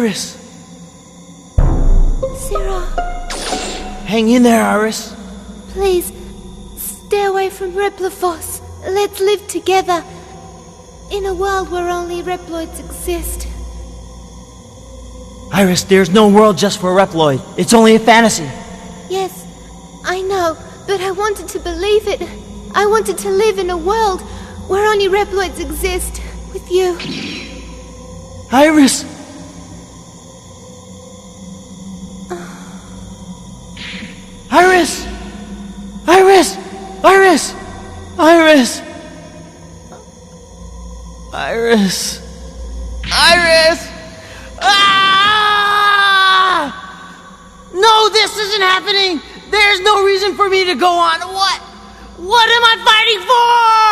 IRyS! Sarah, Hang in there, IRyS! please, stay away from Replifos. Let's live together. In a world where only Reploids exist. IRyS, there's no world just for Reploid. It's only a fantasy. Yes, I know, but I wanted to believe it. I wanted to live in a world where only Reploids exist. With you. IRyS! IRyS! IRyS! IRyS! IRyS! IRyS! IRyS! Ah! No, this isn't happening! There's no reason for me to go on. What am I fighting for?